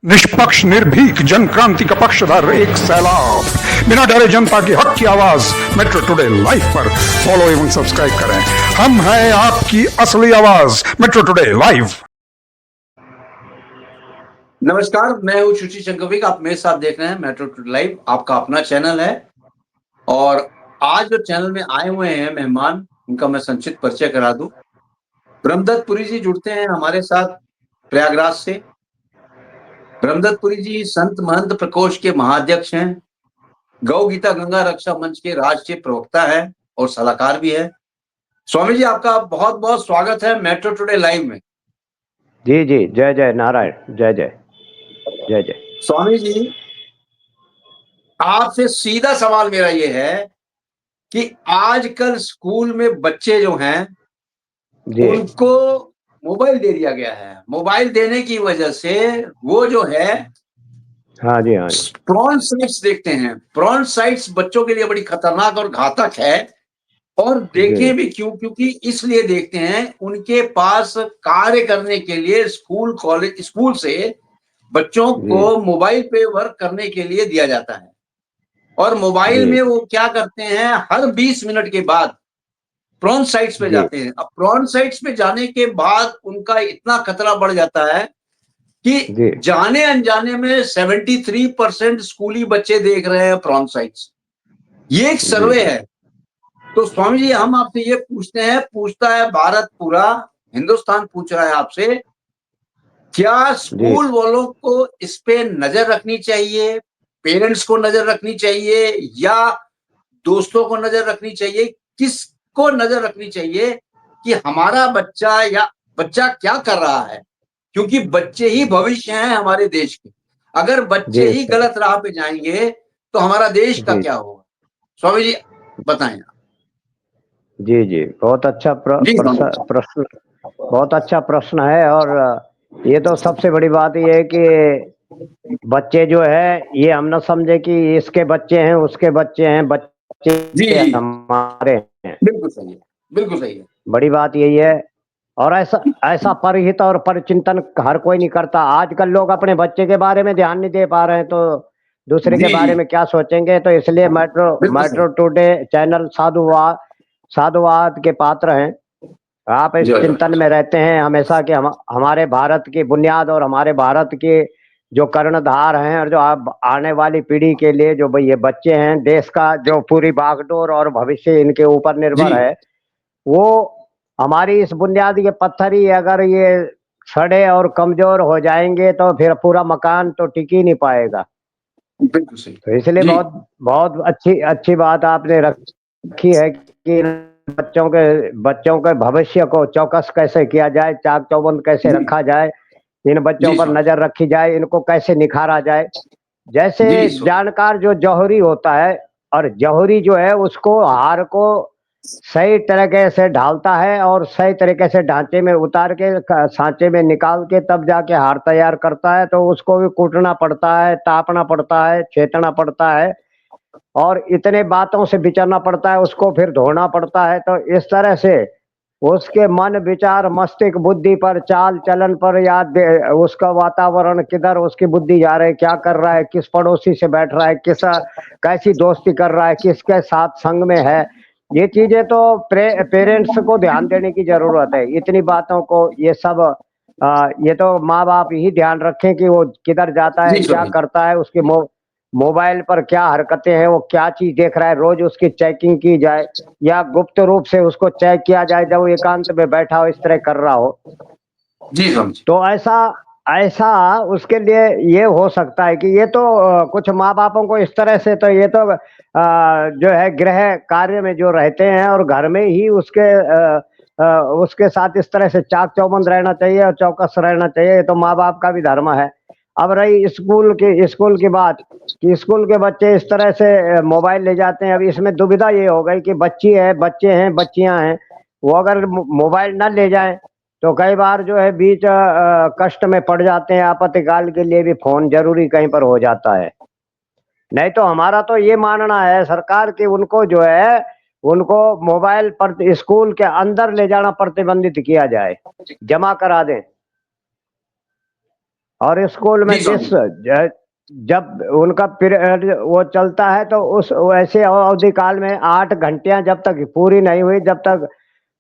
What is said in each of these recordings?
निष्पक्ष निर्भीक जन क्रांति का पक्षधर एक सैलाब, बिना डरे जनता की हक की आवाज मेट्रो टुडे लाइव पर फॉलो एवं सब्सक्राइब करें। हम हैं आपकी असली आवाज, मेट्रो टुडे लाइव। नमस्कार, मैं हूँ सुशील शंकर। आप मेरे साथ देख रहे हैं मेट्रो टुडे लाइव, आपका अपना चैनल है। और आज जो चैनल में आए हुए हैं मेहमान, उनका मैं संक्षिप्त परिचय करा दूं। ब्रह्मदत्त पुरी जी जुड़ते हैं हमारे साथ प्रयागराज से। ब्रह्मदत्त पुरी जी संत महंत प्रकोष्ठ के महाअध्यक्ष हैं, गौ गीता गंगा रक्षा मंच के राष्ट्रीय प्रवक्ता है और सलाहकार भी है। स्वामी जी, आपका बहुत बहुत स्वागत है मेट्रो टुडे लाइव में। जी जी, जय जय नारायण, जय जय जय जय। स्वामी जी, आपसे सीधा सवाल मेरा ये है कि आजकल स्कूल में बच्चे जो हैं उनको मोबाइल दे दिया गया है। मोबाइल देने की वजह से वो जो है हाँ जी, हाँ जी। प्रॉन साइट्स देखते हैं। प्रॉन साइट्स बच्चों के लिए बड़ी खतरनाक और घातक है। और देखें भी क्यों? क्योंकि इसलिए देखते हैं, उनके पास कार्य करने के लिए स्कूल से बच्चों को मोबाइल पे वर्क करने के लिए दिया जाता है। और मोबाइल में वो क्या करते हैं, हर 20 मिनट के बाद प्रॉन साइट्स पे जाते हैं। अब प्रॉन साइट्स पे जाने के बाद उनका इतना खतरा बढ़ जाता है कि जाने अनजाने में 73% स्कूली बच्चे देख रहे हैं प्रॉन साइट्स। ये एक सर्वे है। तो स्वामी जी, हम आपसे ये पूछता है भारत पूरा, हिंदुस्तान पूछ रहा है आपसे, क्या स्कूल वालों को इस पे नजर रखनी चाहिए, पेरेंट्स को नजर रखनी चाहिए, या दोस्तों को नजर रखनी चाहिए? किसको नजर रखनी चाहिए कि हमारा बच्चा या बच्चा क्या कर रहा है? क्योंकि बच्चे ही भविष्य हैं हमारे देश के। अगर बच्चे ही गलत राह पे जाएंगे तो हमारा देश का क्या होगा? स्वामी जी बताएं। जी जी, बहुत अच्छा प्रश्न, बहुत अच्छा प्रश्न है। और ये तो सबसे बड़ी बात ये है कि बच्चे जो है, ये हम न समझे कि इसके बच्चे हैं, उसके बच्चे हैं, बच्चे हमारे हैं। बिल्कुल सही है, बिल्कुल सही है। बड़ी बात यही है। और ऐसा परहित और परचिंतन हर कोई नहीं करता। आजकल लोग अपने बच्चे के बारे में ध्यान नहीं दे पा रहे हैं, तो दूसरे के बारे में क्या सोचेंगे। तो इसलिए मेट्रो टुडे चैनल साधुवाद के पात्र हैं। आप इस चिंतन में रहते हैं हमेशा कि हमारे भारत की बुनियाद और हमारे भारत के जो कर्णधार हैं, और जो आने वाली पीढ़ी के लिए जो ये बच्चे हैं, देश का जो पूरी बागडोर और भविष्य इनके ऊपर निर्भर है, वो हमारी इस बुनियादी के पत्थर ही अगर ये सड़े और कमजोर हो जाएंगे तो फिर पूरा मकान तो टिक ही नहीं पाएगा। बिल्कुल सही। तो इसलिए बहुत बहुत अच्छी बात आपने रखी है कि बच्चों के भविष्य को चौकस कैसे किया जाए, चाक चौबंद कैसे रखा जाए, इन बच्चों पर नजर रखी जाए, इनको कैसे निखारा जाए। जैसे जानकार जो जौहरी होता है, और जौहरी जो है उसको हार को सही तरीके से ढालता है और सही तरीके से ढांचे में उतार के सांचे में निकाल के तब जाके हार तैयार करता है। तो उसको भी कूटना पड़ता है, तापना पड़ता है, छेतना पड़ता है, और इतने बातों से विचरना पड़ता है, उसको फिर धोना पड़ता है। तो इस तरह से उसके मन विचार मस्तिष्क बुद्धि पर, चाल चलन पर, उसका वातावरण किधर उसकी बुद्धि जा रही है, क्या कर रहा है, किस पड़ोसी से बैठ रहा है, कैसी दोस्ती कर रहा है, किसके साथ संग में है, ये चीजें तो पेरेंट्स को ध्यान देने की जरूरत है। इतनी बातों को ये सब ये तो माँ बाप ही ध्यान रखें कि वो किधर जाता है, क्या करता है, उसके मोबाइल पर क्या हरकतें हैं, वो क्या चीज देख रहा है, रोज उसकी चेकिंग की जाए, या गुप्त रूप से उसको चेक किया जाए जब वो एकांत में बैठा हो, इस तरह कर रहा हो। जी तो ऐसा उसके लिए ये हो सकता है कि ये तो कुछ माँ बापों को इस तरह से, तो ये तो जो है गृह कार्य में जो रहते हैं और घर में ही उसके साथ इस तरह से चाक चौबंद रहना चाहिए और चौकस रहना चाहिए। ये तो माँ बाप का भी धर्म है। अब रही स्कूल की बात, कि स्कूल के बच्चे इस तरह से मोबाइल ले जाते हैं। अब इसमें दुविधा ये हो गई कि बच्चे हैं, बच्चियां हैं, वो अगर मोबाइल न ले जाएं तो कई बार जो है बीच कष्ट में पड़ जाते हैं। आपातकाल के लिए भी फोन जरूरी कहीं पर हो जाता है। नहीं तो हमारा तो ये मानना है सरकार की, उनको मोबाइल पर स्कूल के अंदर ले जाना प्रतिबंधित किया जाए, जमा करा दें। और स्कूल में जी स्वामी जब उनका पीरियड वो चलता है तो उस वैसे अवधि काल में 8 घंटियां जब तक पूरी नहीं हुई, जब तक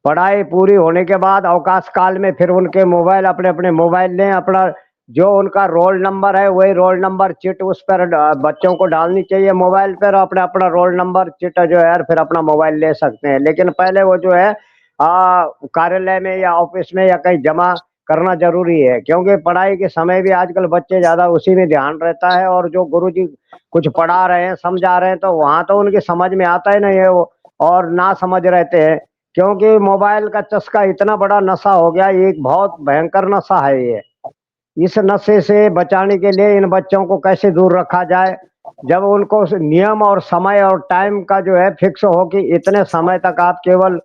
पढ़ाई पूरी होने के बाद अवकाश काल में फिर उनके मोबाइल अपने अपने मोबाइल लें, अपना जो उनका रोल नंबर है वही रोल नंबर चिट उस पर बच्चों को डालनी चाहिए मोबाइल पर, अपना अपना रोल नंबर चिट जो है फिर अपना मोबाइल ले सकते हैं। लेकिन पहले वो जो है कार्यालय में या ऑफिस में या कहीं जमा करना जरूरी है, क्योंकि पढ़ाई के समय भी आजकल बच्चे ज्यादा उसी में ध्यान रहता है, और जो गुरुजी कुछ पढ़ा रहे हैं समझा रहे हैं तो वहां तो उनकी समझ में आता ही नहीं है वो, और ना समझ रहते हैं, क्योंकि मोबाइल का चस्का इतना बड़ा नशा हो गया, ये एक बहुत भयंकर नशा है ये। इस नशे से बचाने के लिए इन बच्चों को कैसे दूर रखा जाए, जब उनको नियम और समय और टाइम का जो है फिक्स हो कि इतने समय तक आप केवल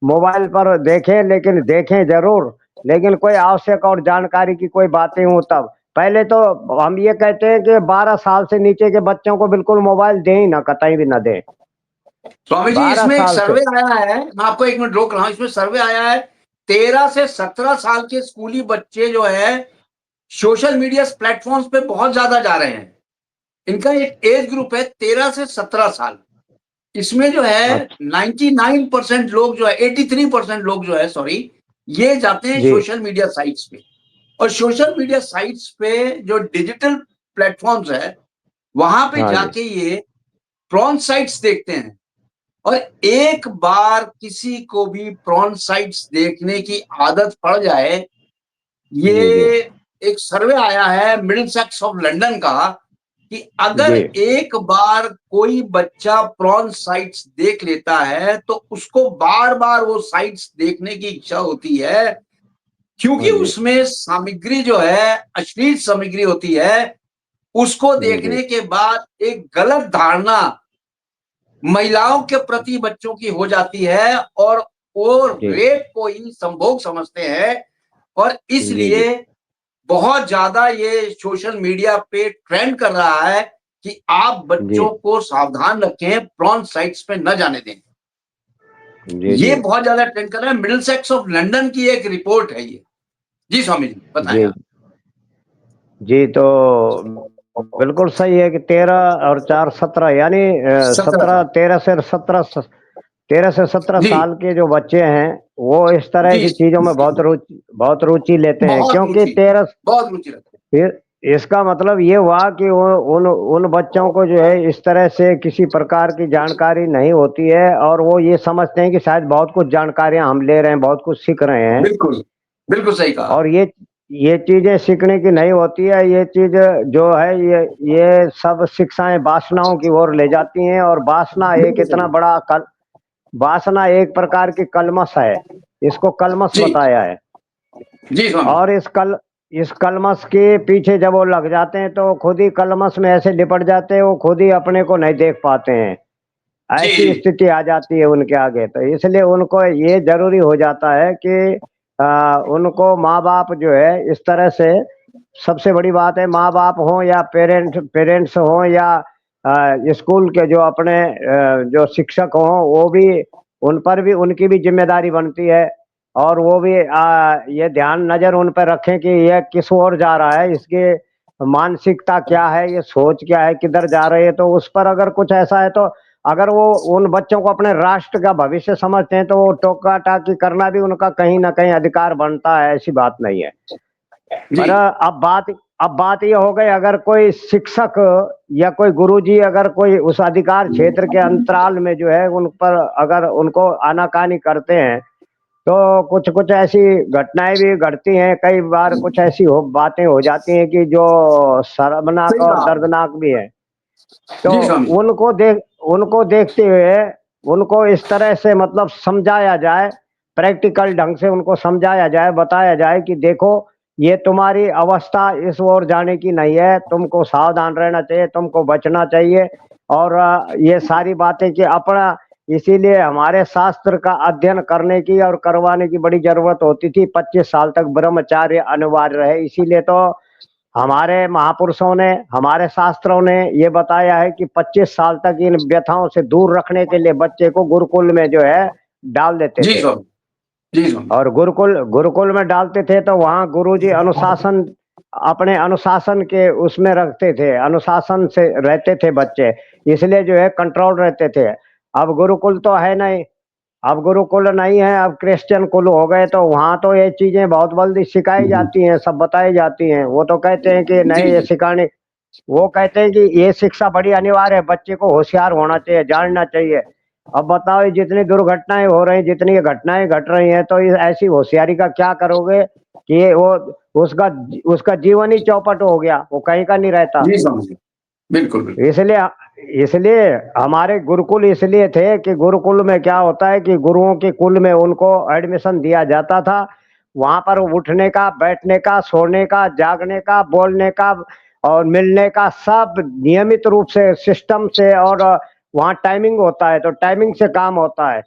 मोबाइल पर देखें, लेकिन देखें जरूर, लेकिन कोई आवश्यक और जानकारी की कोई बातें हो तब। पहले तो हम ये कहते हैं कि 12 साल से नीचे के बच्चों को बिल्कुल मोबाइल दें ही ना, कतई भी ना दें। स्वामी जी 12 इसमें एक साल से। सर्वे आया है, मैं आपको 1 मिनट रोक रहा हूं, इसमें सर्वे आया है 13 से 17 साल के स्कूली बच्चे जो है सोशल मीडिया प्लेटफॉर्म्स पे बहुत ज्यादा जा रहे हैं। इनका एक एज ग्रुप है 13 से 17 साल। इसमें जो है अच्छा 99% लोग जो है 83% लोग जो है सॉरी ये जाते हैं जी सोशल मीडिया साइट्स पे। और सोशल मीडिया साइट्स पे जो डिजिटल प्लेटफॉर्म्स है वहां पे हाँ जी जाके ये प्रॉन साइट्स देखते हैं। और एक बार किसी को भी प्रॉन साइट्स देखने की आदत पड़ जाए, जी जी ये एक सर्वे आया है मिडिलसेक्स ऑफ लंदन का कि अगर जी एक बार कोई बच्चा प्रॉन साइट्स देख लेता है तो उसको बार बार वो साइट्स देखने की इच्छा होती है, हाँ क्योंकि जी उसमें सामग्री जो है अश्लील सामग्री होती है। उसको जी देखने के बाद एक गलत धारणा महिलाओं के प्रति बच्चों की हो जाती है, और वो जी रेप को ही संभोग समझते हैं। और जी जी इसलिए बहुत ज्यादा ये सोशल मीडिया पे ट्रेंड कर रहा है कि आप जी बच्चों को सावधान रखें, प्रॉन साइट्स पे न जाने दें। जी ये जी बहुत ज्यादा ट्रेंड कर रहा है, मिडिलसेक्स ऑफ लंदन की एक रिपोर्ट है ये। जी स्वामी जी बताएं जी आप। जी तो बिल्कुल सही है कि 13 और 4 17 यानी 17 17 साल 13 से 17 जी साल के जो बच्चे हैं वो इस तरह जी की चीजों में बहुत रुचि लेते हैं, बहुत क्योंकि रुचि, 13 बहुत रुचि रखते फिर इसका मतलब ये हुआ कि उन उन बच्चों को जो है इस तरह से किसी प्रकार की जानकारी नहीं होती है, और वो ये समझते हैं कि शायद बहुत कुछ जानकारियां हम ले रहे हैं, बहुत कुछ सीख रहे हैं। हैं, बिल्कुल बिल्कुल सही कहा। और ये चीजें सीखने की नहीं होती है। ये चीज जो है ये सब शिक्षाएं वासनाओं की ओर ले जाती हैं, और वासना एक बिल्कुल इतना सही। बड़ा वासना एक प्रकार की कलमश है, इसको कलमश जी बताया है। जी स्वामी और इस कलमश के पीछे जब वो लग जाते हैं तो खुद ही कलमश में ऐसे लिपट जाते हैं, वो खुद ही अपने को नहीं देख पाते हैं, जी ऐसी स्थिति आ जाती है उनके आगे। तो इसलिए उनको ये जरूरी हो जाता है कि उनको माँ बाप जो है इस तरह से, सबसे बड़ी बात है माँ बाप हो या पेरेंट्स हो या स्कूल के जो अपने जो शिक्षक हो, वो भी उन पर भी उनकी भी जिम्मेदारी बनती है, और वो भी ये ध्यान नजर उन पर रखें कि यह किस ओर जा रहा है, इसकी मानसिकता क्या है, ये सोच क्या है, किधर जा रही है। तो उस पर अगर कुछ ऐसा है तो अगर वो उन बच्चों को अपने राष्ट्र का भविष्य समझते हैं तो वो टोका टाकी करना भी उनका कहीं ना कहीं अधिकार बनता है, ऐसी बात नहीं है। जी पर अब बात ये हो गई, अगर कोई शिक्षक या कोई गुरुजी अगर कोई उस अधिकार क्षेत्र के अंतराल में जो है उन पर अगर उनको आनाकानी करते हैं तो कुछ कुछ ऐसी घटनाएं भी घटती हैं, कई बार कुछ ऐसी बातें हो जाती हैं कि जो शर्मनाक सही और कहा आपने। दर्दनाक भी है। तो जी स्वामी उनको देखते हुए उनको इस तरह से मतलब समझाया जाए, प्रैक्टिकल ढंग से उनको समझाया जाए, बताया जाए कि देखो ये तुम्हारी अवस्था इस ओर जाने की नहीं है, तुमको सावधान रहना चाहिए, तुमको बचना चाहिए। और ये सारी बातें कि अपना, इसीलिए हमारे शास्त्र का अध्ययन करने की और करवाने की बड़ी जरूरत होती थी। 25 साल तक ब्रह्मचार्य अनिवार्य रहे, इसीलिए तो हमारे महापुरुषों ने, हमारे शास्त्रों ने ये बताया है कि 25 साल तक इन व्यथाओं से दूर रखने के लिए बच्चे को गुरुकुल में जो है डाल देते जी थे। स्वामी जी स्वामी और गुरुकुल गुरुकुल में डालते थे तो वहाँ गुरुजी अनुशासन अपने अनुशासन के उसमें रखते थे, अनुशासन से रहते थे बच्चे, इसलिए जो है कंट्रोल रहते थे। अब गुरुकुल तो है नहीं, अब गुरुकुल नहीं है, अब क्रिश्चियन कुल हो गए, तो वहाँ तो ये चीजें बहुत जल्दी सिखाई जाती हैं, सब बताई जाती हैं। वो तो कहते हैं कि जी नहीं ये जी सिखाने, वो कहते हैं कि ये शिक्षा बड़ी अनिवार्य है, बच्चे को होशियार होना चाहिए, जानना चाहिए। अब बताओ ये जितनी दुर्घटनाएं हो रही, जितनी ये घटनाएं घट रही हैं, तो इस ऐसी होशियारी का क्या करोगे कि ये वो उसका उसका जीवन ही चौपट हो गया, वो कहीं का नहीं रहता। जी, समझ गया। बिल्कुल बिल्कुल। इसलिए इसलिए हमारे गुरुकुल इसलिए थे कि गुरुकुल में क्या होता है कि गुरुओं के कुल में उनको एडमिशन दिया जाता था। वहां पर उठने का, बैठने का, सोने का, जागने का, बोलने का और मिलने का सब नियमित रूप से सिस्टम से, और वहाँ टाइमिंग होता है, तो टाइमिंग से काम होता है।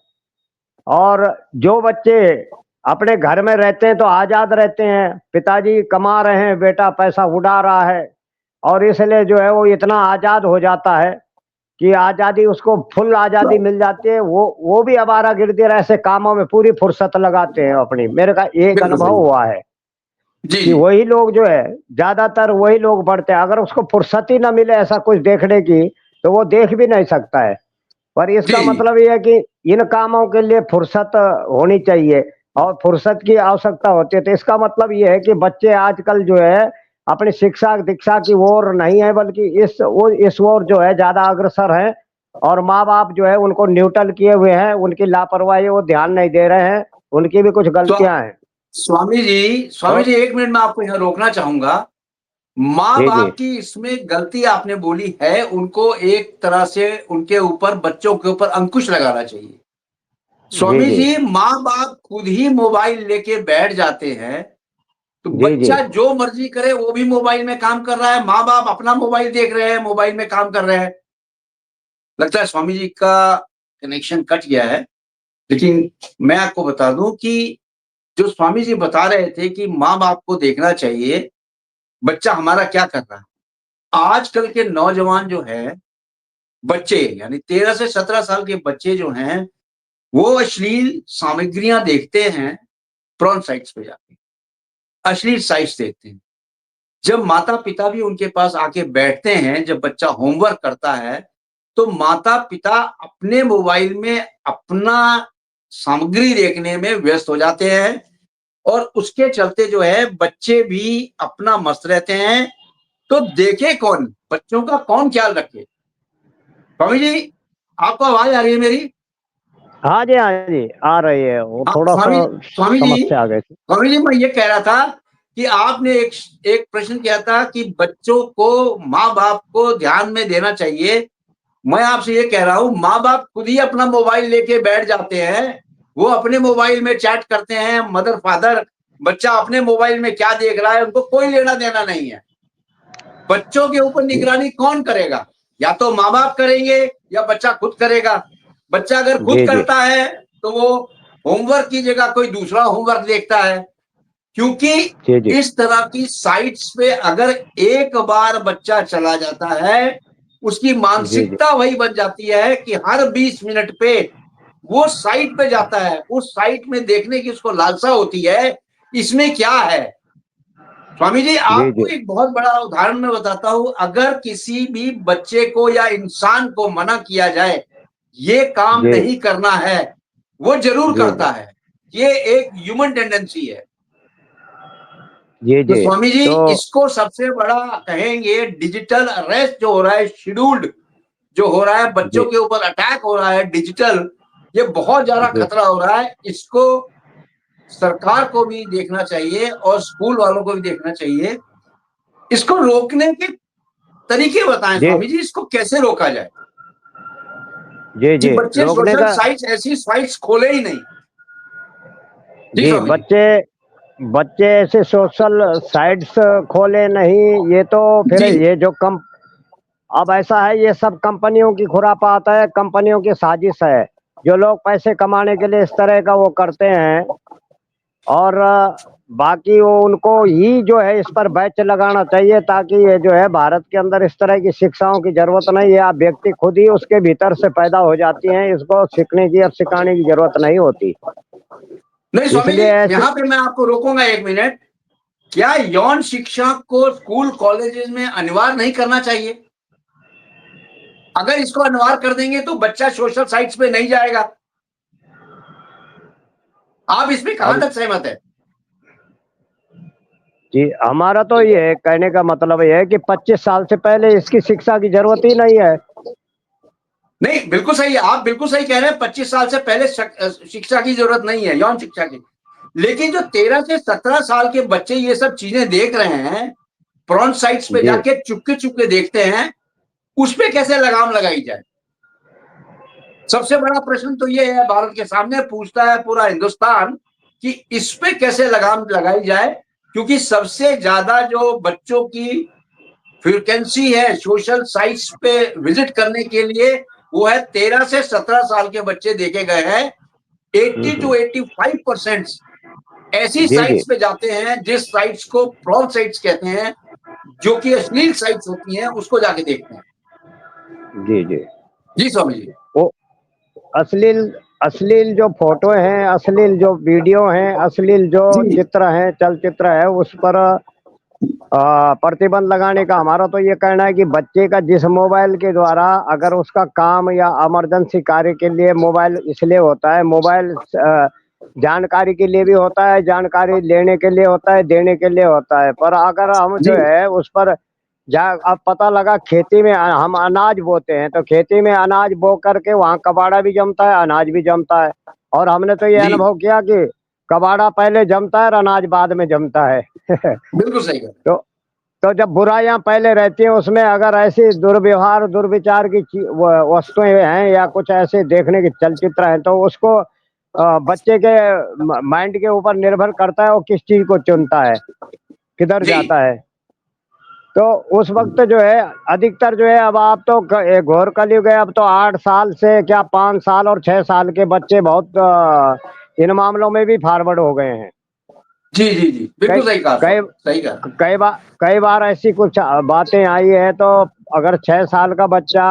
और जो बच्चे अपने घर में रहते हैं तो आजाद रहते हैं, पिताजी कमा रहे हैं, बेटा पैसा उड़ा रहा है, और इसलिए जो है वो इतना आजाद हो जाता है कि आजादी उसको फुल आजादी मिल जाती है। वो भी आवारागर्दी ऐसे कामों में पूरी फुर्सत लगाते हैं अपनी। मेरे का एक बिल्कुल अनुभव सही। हुआ है जी कि जी वही लोग जो है, ज्यादातर वही लोग बढ़ते हैं। अगर उसको फुर्सत ही ना मिले ऐसा कुछ देखने की, तो वो देख भी नहीं सकता है। पर जी इसका जी। मतलब ये है कि इन कामों के लिए फुर्सत होनी चाहिए, और फुर्सत की आवश्यकता होती है। तो इसका मतलब ये है कि बच्चे आजकल जो है अपनी शिक्षा दीक्षा की ओर नहीं है, बल्कि इस ओर जो है ज्यादा अग्रसर है। और माँ बाप जो है उनको न्यूट्रल किए हुए हैं, उनकी लापरवाही, वो ध्यान नहीं दे रहे हैं, उनकी भी कुछ तो गलतियां हैं। स्वामी तो जी, एक मिनट में आपको यहाँ रोकना चाहूंगा। माँ जी जी बाप की इसमें गलती आपने बोली है, उनको एक तरह से उनके ऊपर, बच्चों के ऊपर अंकुश लगाना चाहिए। जी स्वामी जी जी, माँ बाप खुद ही मोबाइल लेके बैठ जाते हैं, तो जी जी बच्चा जो मर्जी करे, वो भी मोबाइल में काम कर रहा है, माँ बाप अपना मोबाइल देख रहे हैं, मोबाइल में काम कर रहे हैं। लगता है स्वामी जी का कनेक्शन कट गया है। लेकिन मैं आपको बता दूं कि जो स्वामी जी बता रहे थे कि माँ बाप को देखना चाहिए बच्चा हमारा क्या कर रहा है। आजकल के नौजवान जो है, बच्चे यानी 13 से 17 साल के बच्चे जो हैं, वो अश्लील सामग्रियां देखते हैं, प्रॉन साइट्स पे जाके अश्लील साइट्स देखते हैं। जब माता पिता भी उनके पास आके बैठते हैं, जब बच्चा होमवर्क करता है, तो माता पिता अपने मोबाइल में अपना सामग्री देखने में व्यस्त हो जाते हैं, और उसके चलते जो है बच्चे भी अपना मस्त रहते हैं। तो देखे कौन, बच्चों का कौन ख्याल रखे। स्वामी जी, आपको आवाज आ रही है मेरी? हाँ जी, हाँ जी, आ रही है। वो हाँ थोड़ा सा स्वामी स्वामी जी, समस्या आ गई थी। स्वामी जी, मैं ये कह रहा था कि आपने एक एक प्रश्न किया था कि बच्चों को, माँ बाप को ध्यान में देना चाहिए। मैं आपसे ये कह रहा हूँ, माँ बाप खुद ही अपना मोबाइल लेके बैठ जाते हैं, वो अपने मोबाइल में चैट करते हैं, मदर फादर, बच्चा अपने मोबाइल में क्या देख रहा है उनको कोई लेना देना नहीं है। बच्चों के ऊपर निगरानी कौन करेगा? या तो माँ बाप करेंगे या बच्चा खुद करेगा। बच्चा अगर खुद जी जी करता है तो वो होमवर्क की जगह कोई दूसरा होमवर्क देखता है, क्योंकि जी जी इस तरह की साइट्स पे अगर एक बार बच्चा चला जाता है, उसकी जी जी मानसिकता वही बन जाती है कि हर 20 मिनट पे वो साइट पे जाता है, उस साइट में देखने की उसको लालसा होती है, इसमें क्या है। स्वामी जी, जी आपको जी एक बहुत बड़ा उदाहरण मैं बताता हूं। अगर किसी भी बच्चे को या इंसान को मना किया जाए, ये काम जी नहीं करना है, वो जरूर जी करता है। ये एक ह्यूमन टेंडेंसी है। जी तो जी स्वामी जी, तो इसको सबसे बड़ा कहेंगे डिजिटल अरेस्ट जो हो रहा है, शेड्यूल्ड जो हो रहा है, बच्चों जी के ऊपर अटैक हो रहा है डिजिटल, ये बहुत ज्यादा जी खतरा हो रहा है। इसको सरकार को भी देखना चाहिए और स्कूल वालों को भी देखना चाहिए। इसको रोकने के तरीके बताएं जी स्वामी जी, इसको कैसे रोका जाए जी कि जी बच्चे रोकने सोशल का। साइट्स, ऐसी साइट्स खोले ही नहीं। जी जी, स्वामी जी। बच्चे बच्चे ऐसे सोशल साइट्स खोले नहीं, ये तो फिर जी ये जो कम, अब ऐसा है, ये सब कंपनियों की खुरापात है, कंपनियों की साजिश है। जो लोग पैसे कमाने के लिए इस तरह का वो करते हैं, और बाकी वो उनको ही जो है इस पर बैच लगाना चाहिए, ताकि ये जो है भारत के अंदर इस तरह की शिक्षाओं की जरूरत नहीं है। आप व्यक्ति खुद ही उसके भीतर से पैदा हो जाती हैं, इसको सीखने की और सिखाने की जरूरत नहीं होती। नहीं स्वामी जी, इसलिए ऐसे। यहाँ पे मैं आपको रोकूंगा एक मिनट। क्या यौन शिक्षा को स्कूल कॉलेजेस में अनिवार्य नहीं करना चाहिए? अगर इसको अनिवार्य कर देंगे तो बच्चा सोशल साइट्स पे नहीं जाएगा। आप इसमें कहां अब तक सहमत है? जी, हमारा तो ये है, कहने का मतलब ये है कि 25 साल से पहले इसकी शिक्षा की जरूरत ही नहीं है। नहीं, बिल्कुल सही है, आप बिल्कुल सही कह रहे हैं। 25 साल से पहले शिक्षा की जरूरत नहीं है, यौन शिक्षा की। लेकिन जो 13 से 17 साल के बच्चे ये सब चीजें देख रहे हैं, प्रॉन साइट्स पे जी जाके चुपके चुपके देखते हैं, उस पे कैसे लगाम लगाई जाए? सबसे बड़ा प्रश्न तो ये है, भारत के सामने पूछता है पूरा हिंदुस्तान कि इस पे कैसे लगाम लगाई जाए, क्योंकि सबसे ज्यादा जो बच्चों की फ्रीक्वेंसी है सोशल साइट्स पे विजिट करने के लिए, वो है 13 से 17 साल के बच्चे देखे गए हैं। 80 to 85% ऐसी जी जी साइट्स पे जाते हैं जिस साइट्स को प्रॉन साइट्स कहते हैं, जो कि अश्लील साइट्स होती हैं, उसको जाके देखते हैं। जी जी। जी स्वामी जी। वो अश्लील अश्लील जो फोटो हैं, अश्लील जो वीडियो हैं, अश्लील जो जी चित्र हैं, चलचित्र है, उस पर प्रतिबंध लगाने का हमारा तो ये कहना है कि बच्चे का जिस मोबाइल के द्वारा अगर उसका काम या इमरजेंसी कार्य के लिए मोबाइल इसलिए होता है, मोबाइल जानकारी के लिए भी होता है, जानकारी लेने के लिए होता है, देने के लिए होता है। पर अगर हम जी जो है उस पर अब पता लगा खेती में हम अनाज बोते हैं, तो खेती में अनाज बो करके वहाँ कबाड़ा भी जमता है, अनाज भी जमता है। और हमने तो ये जी, अनुभव किया कि कबाड़ा पहले जमता है और अनाज बाद में जमता है। बिल्कुल सही कहा। तो तो जब बुराइयां पहले रहती हैं, उसमें अगर ऐसी दुर्व्यवहार दुर्विचार की वस्तुएं हैं या कुछ ऐसे देखने के चलचित्र हैं, तो उसको बच्चे के माइंड के ऊपर निर्भर करता है वो किस चीज को चुनता है, किधर जी जाता है। तो उस वक्त जो है अधिकतर जो है, अब आप तो घोर कलयुग है, अब तो 8 साल से क्या 5 साल और 6 साल के बच्चे बहुत इन मामलों में भी फॉरवर्ड हो गए हैं। जी जी जी, कई बिल्कुल सही कहा कई स्वामी, सही कहा। कई बार ऐसी कुछ बातें आई है, तो अगर 6 साल का बच्चा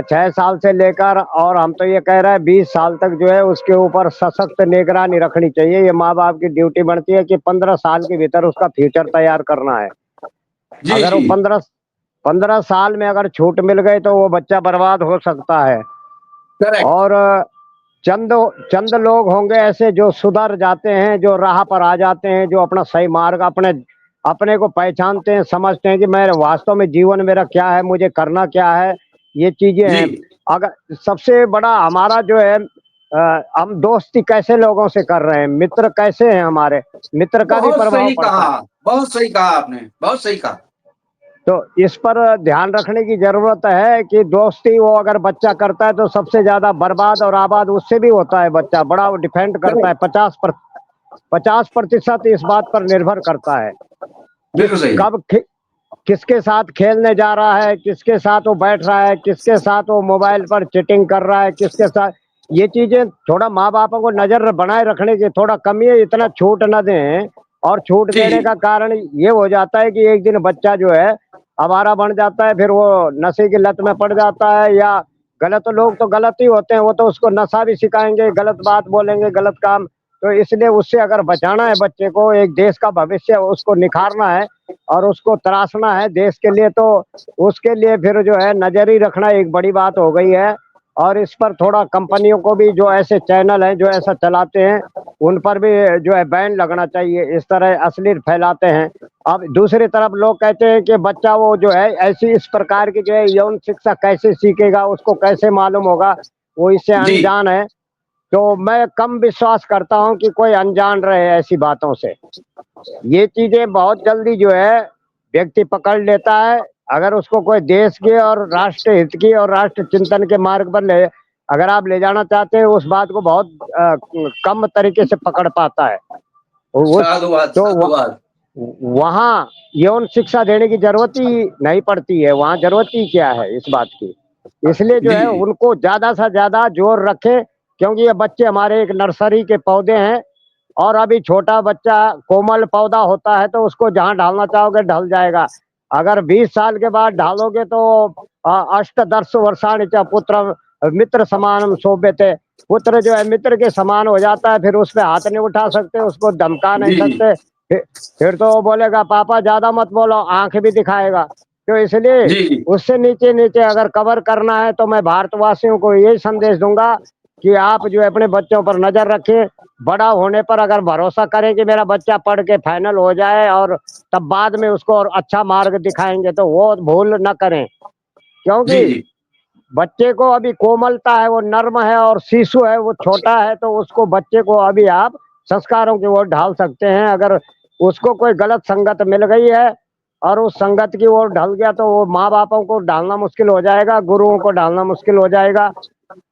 6 साल से लेकर, और हम तो ये कह रहे हैं 20 साल तक जो है उसके ऊपर सशक्त निगरानी रखनी चाहिए। ये माँ बाप की ड्यूटी बनती है कि 15 साल के भीतर उसका फ्यूचर तैयार करना है। जी अगर वो जी, 15 साल में अगर छूट मिल गई तो वो बच्चा बर्बाद हो सकता है। करेक्ट। और चंद चंद लोग होंगे ऐसे जो सुधर जाते हैं, जो राह पर आ जाते हैं, जो अपना सही मार्ग अपने अपने को पहचानते हैं, समझते हैं कि मैं वास्तव में जीवन मेरा क्या है, मुझे करना क्या है, ये चीजें जी, हैं। अगर सबसे बड़ा हमारा जो है हम दोस्ती कैसे लोगों से कर रहे हैं, मित्र कैसे हैं हमारे, मित्र का भी बहुत प्रभाव सही पड़ता कहा, है। बहुत सही कहा आपने, बहुत सही कहा। तो इस पर ध्यान रखने की जरूरत है कि दोस्ती वो अगर बच्चा करता है तो सबसे ज्यादा बर्बाद और आबाद उससे भी होता है। बच्चा बड़ा डिपेंड करता है, करेक्ट, 50% इस बात पर निर्भर करता है कि बिल्कुल सही। किसके साथ खेलने जा रहा है, किसके साथ वो बैठ रहा है, किसके साथ वो मोबाइल पर चीटिंग कर रहा है, किसके साथ। ये चीजें थोड़ा माँ बापों को नजर बनाए रखने की थोड़ा कमी है, इतना छूट न दें। और छूट जी देने जी का कारण ये हो जाता है कि एक दिन बच्चा जो है आवारा बन जाता है, फिर वो नशे की लत में पड़ जाता है। या गलत लोग तो गलत ही होते हैं, वो तो उसको नशा भी सिखाएंगे, गलत बात बोलेंगे, गलत काम। तो इसलिए उससे अगर बचाना है बच्चे को, एक देश का भविष्य उसको निखारना है और उसको तराशना है देश के लिए, तो उसके लिए फिर जो है नजर ही रखना एक बड़ी बात हो गई है। और इस पर थोड़ा कंपनियों को भी, जो ऐसे चैनल हैं जो ऐसा चलाते हैं, उन पर भी जो है बैन लगना चाहिए, इस तरह अश्लील फैलाते हैं। अब दूसरी तरफ लोग कहते हैं कि बच्चा वो जो है ऐसी इस प्रकार की जो है यौन शिक्षा कैसे सीखेगा, उसको कैसे मालूम होगा, वो इससे जी, अनजान है। तो मैं कम विश्वास करता हूं कि कोई अनजान रहे ऐसी बातों से। ये चीजें बहुत जल्दी जो है व्यक्ति पकड़ लेता है। अगर उसको कोई देश के और राष्ट्र हित की और राष्ट्र चिंतन के मार्ग पर ले, अगर आप ले जाना चाहते हैं, उस बात को बहुत कम तरीके से पकड़ पाता है उस। साधुवाद तो साधुवाद। वहाँ यौन शिक्षा देने की जरूरत ही नहीं पड़ती है, वहाँ जरूरत ही क्या है इस बात की। इसलिए जो जी है जी उनको ज्यादा से ज्यादा जोर रखें, क्योंकि ये बच्चे हमारे एक नर्सरी के पौधे हैं। और अभी छोटा बच्चा कोमल पौधा होता है, तो उसको जहाँ ढालना चाहोगे ढल जाएगा। अगर 20 साल के बाद ढालोगे तो अष्टदर्श वर्षाणि च पुत्र मित्र समानम शोभ्यते। पुत्र जो है मित्र के समान हो जाता है, फिर उस पे हाथ नहीं उठा सकते, उसको धमका नहीं जी सकते, फिर तो वो बोलेगा पापा ज्यादा मत बोलो, आंख भी दिखाएगा। तो इसलिए जी उससे नीचे नीचे अगर कवर करना है तो मैं भारतवासियों को यही संदेश दूंगा कि आप जो है अपने बच्चों पर नजर रखें। बड़ा होने पर अगर भरोसा करें कि मेरा बच्चा पढ़ के फाइनल हो जाए और तब बाद में उसको और अच्छा मार्ग दिखाएंगे, तो वो भूल न करें। जी क्योंकि जी बच्चे को अभी कोमलता है, वो नर्म है और शिशु है, वो छोटा है, तो उसको बच्चे को अभी आप संस्कारों की ओर ढाल सकते हैं। अगर उसको कोई गलत संगत मिल गई है और उस संगत की ओर ढल गया तो वो माँ बापों को ढालना मुश्किल हो जाएगा, गुरुओं को ढालना मुश्किल हो जाएगा।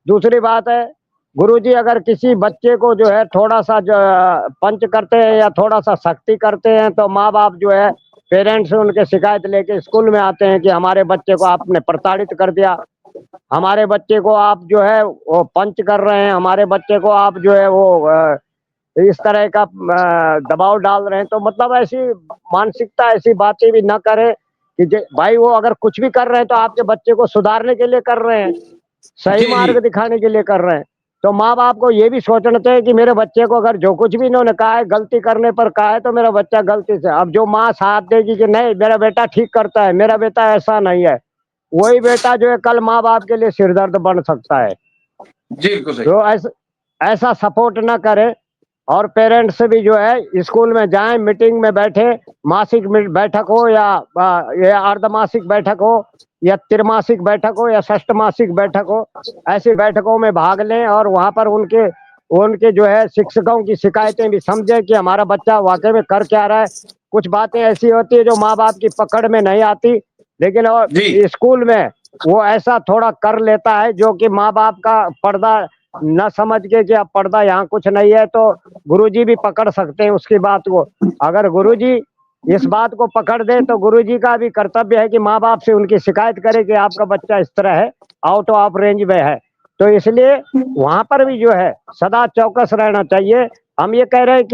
दूसरी बात है, गुरुजी अगर किसी बच्चे को जो है थोड़ा सा जो पंच करते हैं या थोड़ा सा सख्ती करते हैं तो माँ बाप जो है पेरेंट्स उनके शिकायत लेके स्कूल में आते हैं कि हमारे बच्चे को आपने प्रताड़ित कर दिया, हमारे बच्चे को आप जो है वो पंच कर रहे हैं, हमारे बच्चे को आप जो है वो इस तरह का दबाव डाल रहे हैं। तो मतलब ऐसी मानसिकता, ऐसी बातें भी ना करें कि भाई वो अगर कुछ भी कर रहे हैं तो आपके बच्चे को सुधारने के लिए कर रहे हैं, सही जी जी मार्ग दिखाने के लिए कर रहे हैं। तो माँ बाप को ये भी सोचना चाहिए कि मेरे बच्चे को अगर जो कुछ भी इन्होंने कहा है, गलती करने पर कहा है, तो मेरा बच्चा गलती से, अब जो माँ साथ देगी कि नहीं मेरा बेटा ठीक करता है, मेरा बेटा ऐसा नहीं है, वही बेटा जो है कल माँ बाप के लिए सिरदर्द बन सकता है। जी बिल्कुल सही। तो ऐसा ऐसा सपोर्ट ना करें। और पेरेंट्स से भी जो है स्कूल में जाएं, मीटिंग में बैठे, मासिक बैठक हो या अर्धमासिक बैठक हो या त्रिमासिक बैठक हो या षष्टमासिक बैठक हो, ऐसी बैठकों में भाग लें और वहां पर उनके उनके जो है शिक्षकों की शिकायतें भी समझें कि हमारा बच्चा वाकई में कर क्या रहा है। कुछ बातें ऐसी होती है जो माँ बाप की पकड़ में नहीं आती, लेकिन और जी स्कूल में वो ऐसा थोड़ा कर लेता है जो कि माँ बाप का पर्दा न समझ के कि अब पर्दा यहाँ कुछ नहीं है, तो गुरुजी भी पकड़ सकते हैं उसकी बात को। अगर गुरुजी इस बात को पकड़ दे तो गुरुजी का भी कर्तव्य है कि माँ बाप से उनकी शिकायत करे कि आपका बच्चा इस तरह है, आउट ऑफ रेंज में है। तो इसलिए वहां पर भी जो है सदा चौकस रहना चाहिए। हम ये कह रहे हैं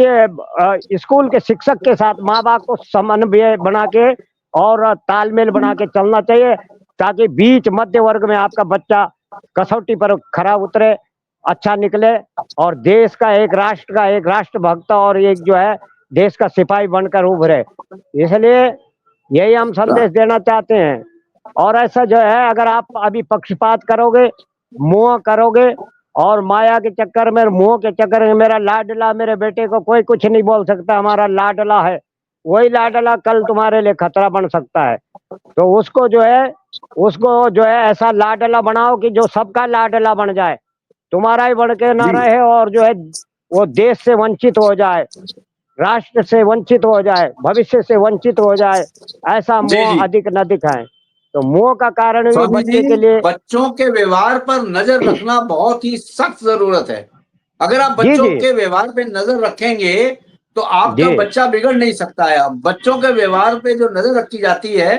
कि स्कूल के शिक्षक के साथ माँ बाप को समन्वय बना के और तालमेल बना के चलना चाहिए, ताकि बीच मध्य वर्ग में आपका बच्चा कसौटी पर खरा उतरे, अच्छा निकले और देश का एक राष्ट्रभक्त और एक जो है देश का सिपाही बनकर उभरे। इसलिए यही हम संदेश देना चाहते हैं। और ऐसा जो है अगर आप अभी पक्षपात करोगे, मुंह करोगे और माया के चक्कर में, मुंह के चक्कर में, मेरा लाडला मेरे बेटे को कोई कुछ नहीं बोल सकता, हमारा लाडला है, वही लाडला कल तुम्हारे लिए खतरा बन सकता है। तो उसको जो है ऐसा लाडला बनाओ कि जो सबका लाडला बन जाए, तुम्हारा ही बन के ना जी रहे और जो है वो देश से वंचित हो जाए, राष्ट्र से वंचित हो जाए, भविष्य से वंचित हो जाए। ऐसा जी मोह जी अधिक न दिखाएं। तो मोह का कारण भी स्वामी बच्चे जी, के लिए। बच्चों के व्यवहार पर नजर रखना बहुत ही सख्त जरूरत है। अगर आप जी बच्चों जी के व्यवहार पे नजर रखेंगे तो आपका जी बच्चा बिगड़ नहीं सकता है। अब बच्चों के व्यवहार पे जो नजर रखी जाती है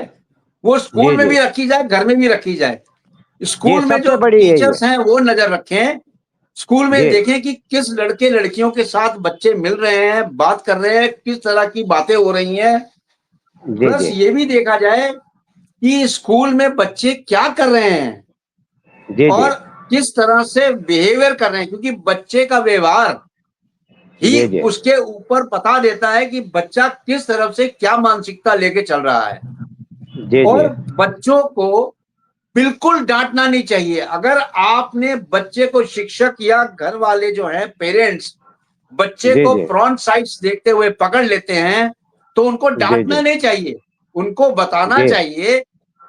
वो जी स्कूल में जी भी रखी जाए, घर में भी रखी जाए। जी स्कूल में जो सबसे बड़ी यही है। टीचर्स हैं वो नजर रखें, स्कूल में जी देखें कि किस लड़के लड़कियों के साथ बच्चे मिल रहे हैं, बात कर रहे हैं, किस तरह की बातें हो रही हैं। जी प्लस जी ये भी देखा जाए कि स्कूल में बच्चे क्या कर रहे हैं जी जी और किस तरह से बिहेवियर कर रहे हैं, क्योंकि बच्चे का व्यवहार ही जी जी उसके ऊपर बता देता है कि बच्चा किस तरफ से क्या मानसिकता लेके चल रहा है। जी जी और बच्चों को बिल्कुल डांटना नहीं चाहिए। अगर आपने बच्चे को, शिक्षक या घर वाले जो हैं पेरेंट्स, बच्चे जी को जी फ्रंट साइड्स देखते हुए पकड़ लेते हैं तो उनको जी डांटना जी नहीं चाहिए, उनको बताना जी चाहिए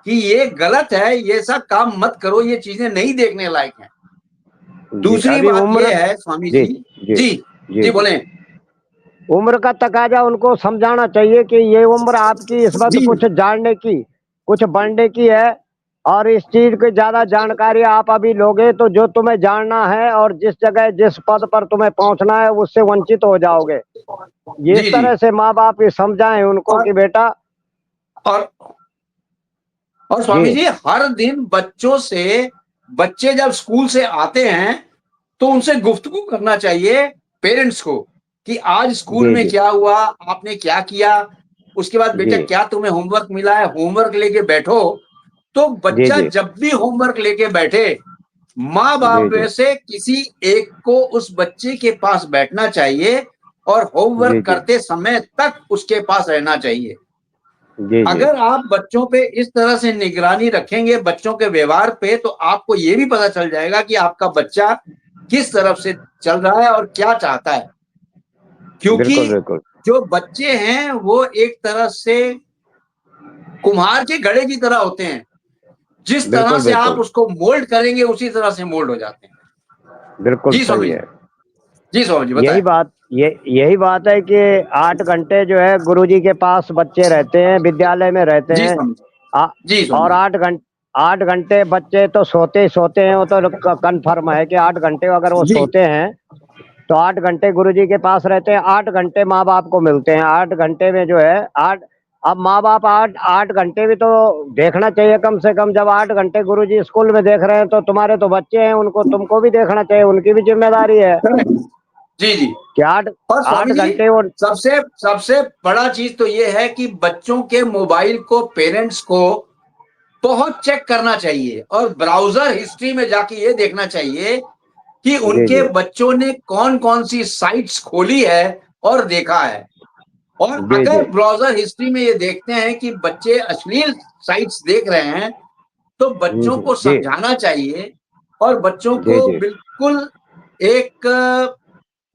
कि ये गलत है, ये सब काम मत करो, ये चीजें नहीं देखने लायक हैं। जी दूसरी अभी बात उम्र। ये है स्वामी जी जी। जी जी जी जी जी बोले। उम्र का तकाजा उनको समझाना चाहिए कि ये उम्र आपकी इस वक्त जी कुछ जानने की, कुछ बढ़ने की है। और इस चीज की ज्यादा जानकारी आप अभी लोगे तो जो तुम्हें जानना है और जिस जगह जिस पद पर तुम्हें पहुंचना है उससे वंचित हो जाओगे। ये इस जी जी तरह से माँ बाप ये समझाएं उनको और कि बेटा। और और जी स्वामी जी, हर दिन बच्चों से, बच्चे जब स्कूल से आते हैं तो उनसे गुफ्तगू करना चाहिए पेरेंट्स को कि आज स्कूल जी में जी क्या हुआ, आपने क्या किया। उसके बाद जी बेटा क्या तुम्हें होमवर्क मिला है, होमवर्क लेके बैठो। तो जी बच्चा जी जब भी होमवर्क लेके बैठे, माँ जी बाप जी में से किसी एक को उस बच्चे के पास बैठना चाहिए और जी, होमवर्क जी। करते समय तक उसके पास रहना चाहिए। जी, जी। अगर आप बच्चों पे इस तरह से निगरानी रखेंगे, बच्चों के व्यवहार पे, तो आपको ये भी पता चल जाएगा कि आपका बच्चा किस तरफ से चल रहा है और क्या चाहता है। क्योंकि बिल्कुल, बिल्कुल। जो बच्चे हैं वो एक तरह से कुम्हार के घड़े की तरह होते हैं। जिस तरह बिल्कुल, से आप बिल्कुल। उसको मोल्ड करेंगे उसी तरह से मोल्ड हो जाते हैं। बिल्कुल जी स्वामी सही जी। है। जी स्वामी जी यही बताएं। बात यही बात है कि 8 घंटे जो है गुरुजी के पास बच्चे रहते हैं, विद्यालय में रहते जी हैं। स्वामी जी। आ, जी स्वामी और जी। 8 घंटे बच्चे तो सोते ही सोते हैं, वो तो कन्फर्म है कि 8 घंटे अगर वो जी सोते हैं तो 8 घंटे गुरुजी के पास रहते हैं, 8 घंटे माँ बाप को मिलते हैं। 8 घंटे में जो है 8, अब माँ बाप 8 घंटे भी तो देखना चाहिए कम से कम। जब 8 घंटे गुरुजी स्कूल में देख रहे हैं तो तुम्हारे तो बच्चे हैं, उनको तुमको भी देखना चाहिए, उनकी भी जिम्मेदारी है करेक्ट। जी जी। कि 8 और स्वामी 8 जी, घंटे वो। सबसे सबसे बड़ा चीज तो ये है कि बच्चों के मोबाइल को पेरेंट्स को बहुत चेक करना चाहिए और ब्राउजर हिस्ट्री में जाके ये देखना चाहिए कि जी, उनके जी। बच्चों ने कौन कौन सी साइट्स खोली है और देखा है। और जी, जी। अगर ब्राउजर हिस्ट्री में ये देखते हैं कि बच्चे अश्लील साइट्स देख रहे हैं, तो बच्चों को जी, समझाना चाहिए और बच्चों जी, को जी, बिल्कुल एक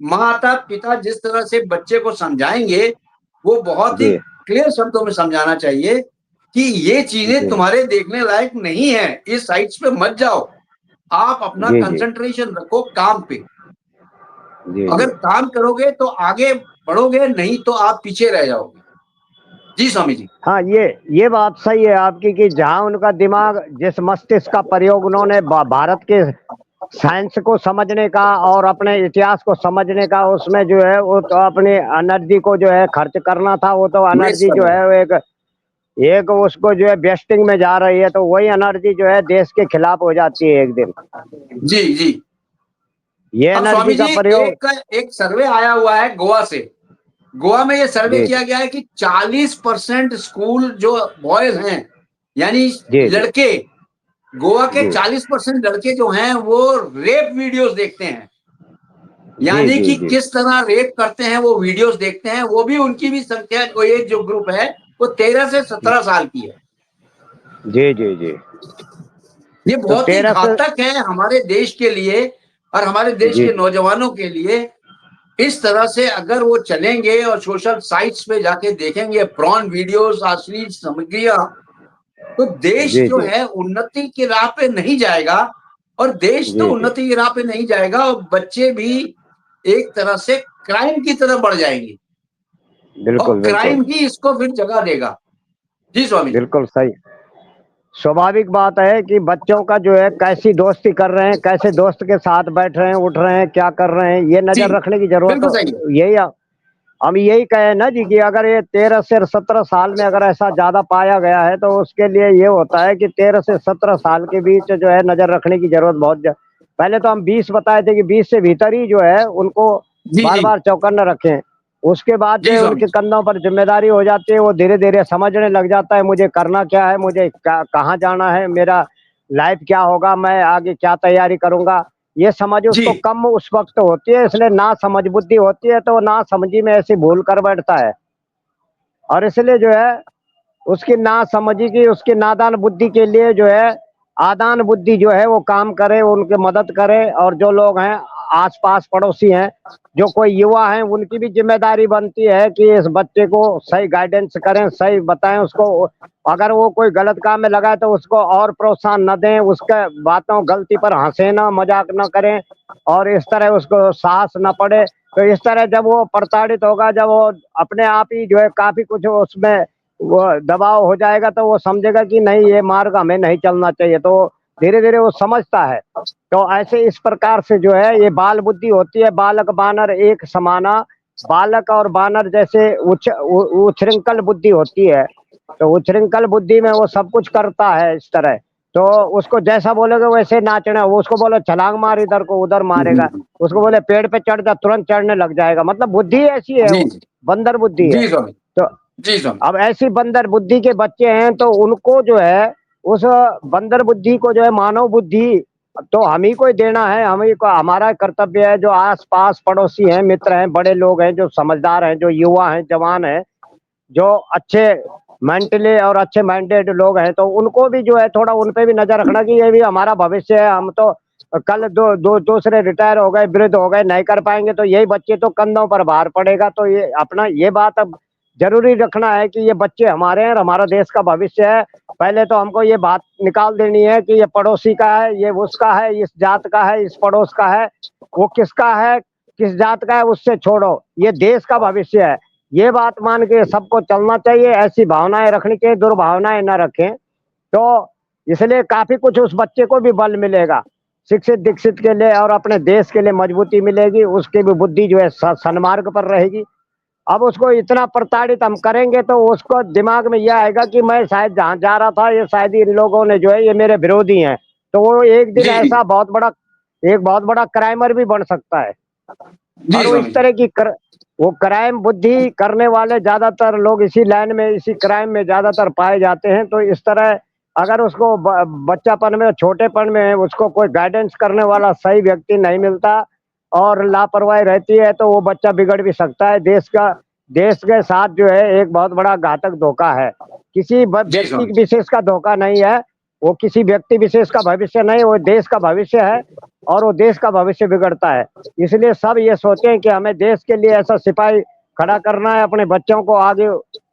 माता पिता जिस तरह से बच्चे को समझाएंगे, वो बहुत ही जी, क्लियर शब्दों में समझाना चाहिए कि ये चीजें जी, तुम्हारे देखने लायक नहीं है, इस साइट्स पे मत जाओ, आप अपना जी, जी, कंसंट्रेशन रखो काम पे। जी, जी। अगर काम करोगे तो आगे बढ़ोगे, नहीं तो आप पीछे रह जाओगे। जी स्वामी जी। हाँ, ये बात सही है आपकी कि जहाँ उनका दिमाग, जिस मस्तिष्क का प्रयोग उन्होंने भारत के साइंस को समझने का और अपने इतिहास को समझने का, उसमें जो है वो तो अपनी एनर्जी को जो है खर्च करना था, वो तो वेस्ट एनर्जी कर जो रहे है हैं। वो एक एक उसको जो है वेस्टिंग में जा रही है, तो वही एनर्जी जो है देश के खिलाफ हो जाती है एक दिन। जी जी। ये अब स्वामी एनर्जी का जी, प्रयोग। एक सर्वे आया हुआ है गोवा से। गोवा में ये सर्वे जी, किया गया है कि 40% स्कूल जो बॉयज हैं, यानी जी, जी, लड़के, गोवा के जी, 40% लड़के जो हैं वो रेप वीडियोस देखते हैं। जी, यानी जी, कि जी, किस तरह रेप करते हैं वो वीडियोस देखते हैं। वो भी उनकी भी संख्या, वो ये जो ग्रुप है वो 13 से 17 साल की है। जी, जी, जी। ये तो बहुत ही 13 से। घातक है हमारे देश के लिए और हमारे देश जी, के नौजवानों के लिए। इस तरह से अगर वो चलेंगे और सोशल साइट्स पे जाके देखेंगे प्रॉन वीडियोस, अश्लील सामग्रियां, तो देश जी, जो जी, है उन्नति की राह पे नहीं जाएगा। और देश तो जी, जी। उन्नति की राह पे नहीं जाएगा और बच्चे भी एक तरह से क्राइम की तरफ बढ़ जाएंगे और बिल्कुल, बिल्कुल, क्राइम ही इसको फिर जगह देगा। जी स्वामी जी। बिल्कुल सही। स्वाभाविक बात है कि बच्चों का जो है कैसी दोस्ती कर रहे हैं, कैसे दोस्त के साथ बैठ रहे हैं, उठ रहे हैं, क्या कर रहे हैं, ये जी नजर रखने की जरूरत बिल्कुल तो सही है। यही हम यही कहे ना जी कि अगर ये 13 से 17 साल में अगर ऐसा ज्यादा पाया गया है तो उसके लिए ये होता है कि 13 से 17 साल के बीच जो है नजर रखने की जरूरत पहले तो हम 20 बताए थे कि 20 से भीतर ही जो है उनको जी बार जी। बार चौकन्ना रखें। उसके बाद जो जी है स्वामी उनके जी। कंधों पर जिम्मेदारी हो जाती है, वो धीरे धीरे समझने लग जाता है मुझे करना क्या है, मुझे कहाँ जाना है, मेरा लाइफ क्या होगा, मैं आगे क्या तैयारी करूंगा। ये समझ जी उसको कम उस वक्त होती है, इसलिए ना समझ बुद्धि होती है, तो ना समझी में ऐसी भूल कर बैठता है। और इसलिए जो है उसकी ना समझी की, उसकी नादान बुद्धि के लिए जो है आदान बुद्धि जो है वो काम करे, उनकी मदद करे। और जो लोग हैं आसपास पड़ोसी हैं, जो कोई युवा हैं, उनकी भी जिम्मेदारी बनती है कि इस बच्चे को सही गाइडेंस करें, सही बताएं उसको। अगर वो कोई गलत काम में लगा है तो उसको और प्रोत्साहन न दें, उसके बातों गलती पर हंसे ना, मजाक न करें, और इस तरह उसको साहस न पड़े। तो इस तरह जब वो प्रताड़ित होगा, जब वो अपने आप ही जो है काफी कुछ उसमें वो दबाव हो जाएगा, तो वो समझेगा कि नहीं, ये मार्ग हमें नहीं चलना चाहिए, तो धीरे धीरे वो समझता है। तो ऐसे इस प्रकार से जो है ये बाल बुद्धि होती है। बालक बानर एक समाना, बालक और बानर जैसे उच्छृंखल बुद्धि होती है। तो उच्छृंखल बुद्धि में वो सब कुछ करता है इस तरह। तो उसको जैसा बोलोगे वैसे नाचना, वो उसको बोलो छलांग मार इधर को उधर मारेगा, उसको बोले पेड़ पे चढ़ जा तुरंत चढ़ने लग जाएगा। मतलब बुद्धि ऐसी है, जी वो बंदर बुद्धि है। जी स्वामी। तो जी स्वामी। अब ऐसी बंदर बुद्धि के बच्चे हैं तो उनको जो है उस बंदर बुद्धि को जो है मानव बुद्धि तो हम ही को ही देना है, हम ही को, हमारा कर्तव्य है। जो आस पास पड़ोसी हैं, मित्र हैं, बड़े लोग हैं, जो समझदार हैं, जो युवा हैं, जवान हैं, जो अच्छे मेंटली और अच्छे माइंडेड लोग हैं, तो उनको भी जो है थोड़ा उन पे भी नजर रखना कि ये भी हमारा भविष्य है। हम तो कल दूसरे रिटायर हो गए, वृद्ध हो गए, नहीं कर पाएंगे, तो यही बच्चे तो कंधों पर भार पड़ेगा। तो ये अपना ये बात अब जरूरी रखना है कि ये बच्चे हमारे हैं और हमारा देश का भविष्य है। पहले तो हमको ये बात निकाल देनी है कि ये पड़ोसी का है, ये उसका है, इस जात का है, इस पड़ोस का है, वो किसका है, किस जात का है, उससे छोड़ो, ये देश का भविष्य है। ये बात मान के सबको चलना चाहिए। ऐसी भावनाएं रखनी चाहिए, दुर्भावनाएं न रखें। तो इसलिए काफी कुछ उस बच्चे को भी बल मिलेगा शिक्षित दीक्षित के लिए, और अपने देश के लिए मजबूती मिलेगी। उसकी भी बुद्धि जो है सन्मार्ग पर रहेगी। अब उसको इतना प्रताड़ित हम करेंगे तो उसको दिमाग में यह आएगा कि मैं शायद जहाँ जा रहा था, ये शायद इन लोगों ने जो है ये मेरे विरोधी हैं। तो वो एक दिन जी ऐसा बहुत बड़ा क्राइमर भी बन सकता है। जी और वो स्वामी इस तरह की वो क्राइम बुद्धि करने वाले ज्यादातर लोग इसी लाइन में, इसी क्राइम में ज्यादातर पाए जाते हैं। तो इस तरह अगर उसको बच्चापन में, छोटेपन में उसको कोई गाइडेंस करने वाला सही व्यक्ति नहीं मिलता और लापरवाही रहती है, तो वो बच्चा बिगड़ भी सकता है। देश के साथ जो है एक बहुत बड़ा घातक धोखा है। किसी जी व्यक्ति स्वामी विशेष का धोखा नहीं है, वो किसी व्यक्ति विशेष का भविष्य नहीं, वो देश का भविष्य है। और वो देश का भविष्य बिगड़ता है। इसलिए सब ये सोचें कि हमें देश के लिए ऐसा सिपाही खड़ा करना है, अपने बच्चों को आगे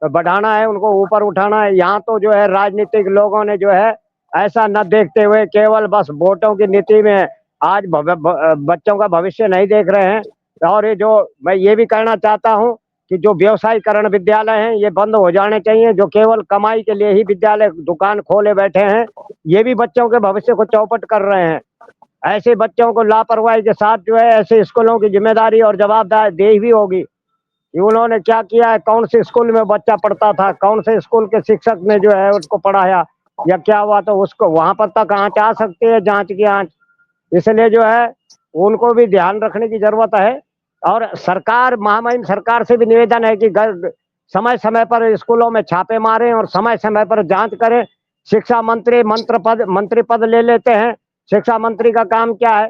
बढ़ाना है, उनको ऊपर उठाना है। यहाँ तो जो है राजनीतिक लोगों ने जो है ऐसा न देखते हुए केवल बस वोटों की नीति में आज बच्चों का भविष्य नहीं देख रहे हैं। और ये जो मैं ये भी कहना चाहता हूँ कि जो व्यवसायीकरण विद्यालय हैं ये बंद हो जाने चाहिए। जो केवल कमाई के लिए ही विद्यालय दुकान खोले बैठे हैं, ये भी बच्चों के भविष्य को चौपट कर रहे हैं। ऐसे बच्चों को लापरवाही के साथ जो है ऐसे स्कूलों की जिम्मेदारी और जवाबदेही भी होगी कि उन्होंने क्या किया है, कौन से स्कूल में बच्चा पढ़ता था, कौन से स्कूल के शिक्षक ने जो है उसको पढ़ाया या क्या हुआ, तो उसको वहां पर तक आंच आ सकती है, जांच की आंच। इसलिए जो है उनको भी ध्यान रखने की जरूरत है। और सरकार, महामहिम सरकार से भी निवेदन है कि समय समय पर स्कूलों में छापे मारें और समय समय पर जांच करें। शिक्षा मंत्री मंत्री पद ले लेते हैं। शिक्षा मंत्री का काम क्या है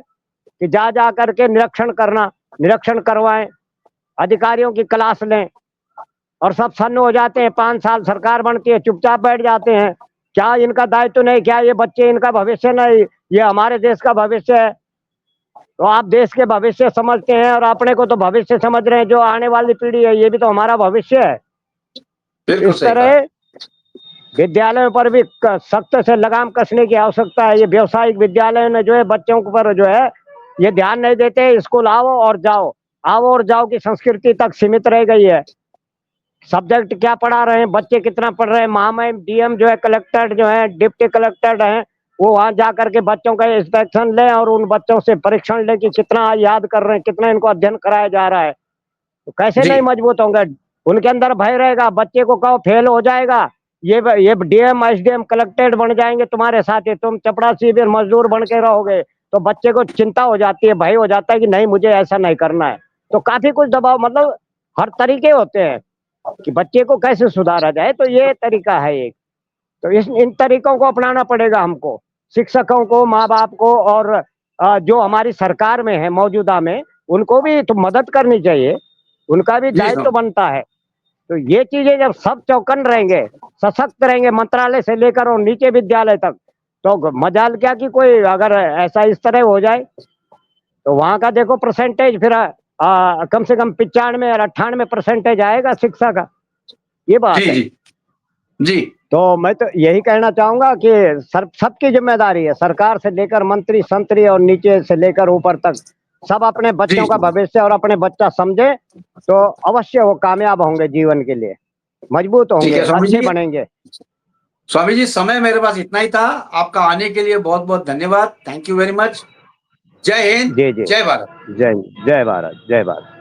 कि जा करके निरीक्षण करना, निरीक्षण करवाएं, अधिकारियों की क्लास लें, और सब सन्न हो जाते हैं। 5 साल सरकार बनती है, चुपचाप बैठ जाते हैं। क्या इनका दायित्व नहीं? क्या ये बच्चे इनका भविष्य नहीं? ये हमारे देश का भविष्य है। तो आप देश के भविष्य समझते हैं और अपने को तो भविष्य समझ रहे हैं। जो आने वाली पीढ़ी है ये भी तो हमारा भविष्य है। बिल्कुल इस सही तरह कहा। विद्यालयों पर भी सख्त से लगाम कसने की आवश्यकता है। ये व्यावसायिक विद्यालयों ने जो है बच्चों पर जो है ये ध्यान नहीं देते। स्कूल आओ और जाओ की संस्कृति तक सीमित रह गई है। सब्जेक्ट क्या पढ़ा रहे हैं, बच्चे कितना पढ़ रहे हैं, महामहिम डीएम जो है, कलेक्टर जो है, डिप्टी कलेक्टर हैं, वो वहां जा करके बच्चों का इंस्पेक्शन लें और उन बच्चों से परीक्षण लें कि कितना याद कर रहे हैं, कितना इनको अध्ययन कराया जा रहा है। तो कैसे जी नहीं मजबूत होंगे? उनके अंदर भय रहेगा। बच्चे को कहो फेल हो जाएगा, ये डीएम एसडीएम कलेक्टेड बन जाएंगे तुम्हारे साथ ही, तुम चपड़ासी भी मजदूर बन के रहोगे। तो बच्चे को चिंता हो जाती है, भय हो जाता है कि नहीं मुझे ऐसा नहीं करना है। तो काफी कुछ दबाव, मतलब हर तरीके होते हैं कि बच्चे को कैसे सुधारा जाए। तो ये तरीका है एक। तो इन तरीकों को अपनाना पड़ेगा हमको, शिक्षकों को, माँ बाप को, और जो हमारी सरकार में है मौजूदा में, उनको भी तो मदद करनी चाहिए। उनका भी जी दायित्व स्वामी बनता है। तो ये चीजें जब सब चौकन रहेंगे, सशक्त रहेंगे, मंत्रालय से लेकर और नीचे विद्यालय तक, तो मजाल क्या कि कोई अगर ऐसा इस तरह हो जाए तो वहां का देखो परसेंटेज फिर कम से कम 95 और 98% आएगा शिक्षा का। ये बात जी है। जी जी तो मैं तो यही कहना चाहूंगा कि सबकी जिम्मेदारी है, सरकार से लेकर मंत्री संतरी और नीचे से लेकर ऊपर तक, सब अपने बच्चों का भविष्य और अपने बच्चा समझे तो अवश्य वो कामयाब होंगे जीवन के लिए, मजबूत ठीक होंगे, है स्वामी अच्छे जी। बनेंगे। स्वामी जी, समय मेरे पास इतना ही था। आपका आने के लिए बहुत बहुत धन्यवाद। Thank you very much. जय हिंद, जी जी। जय भारत। जय भारत, जय भारत।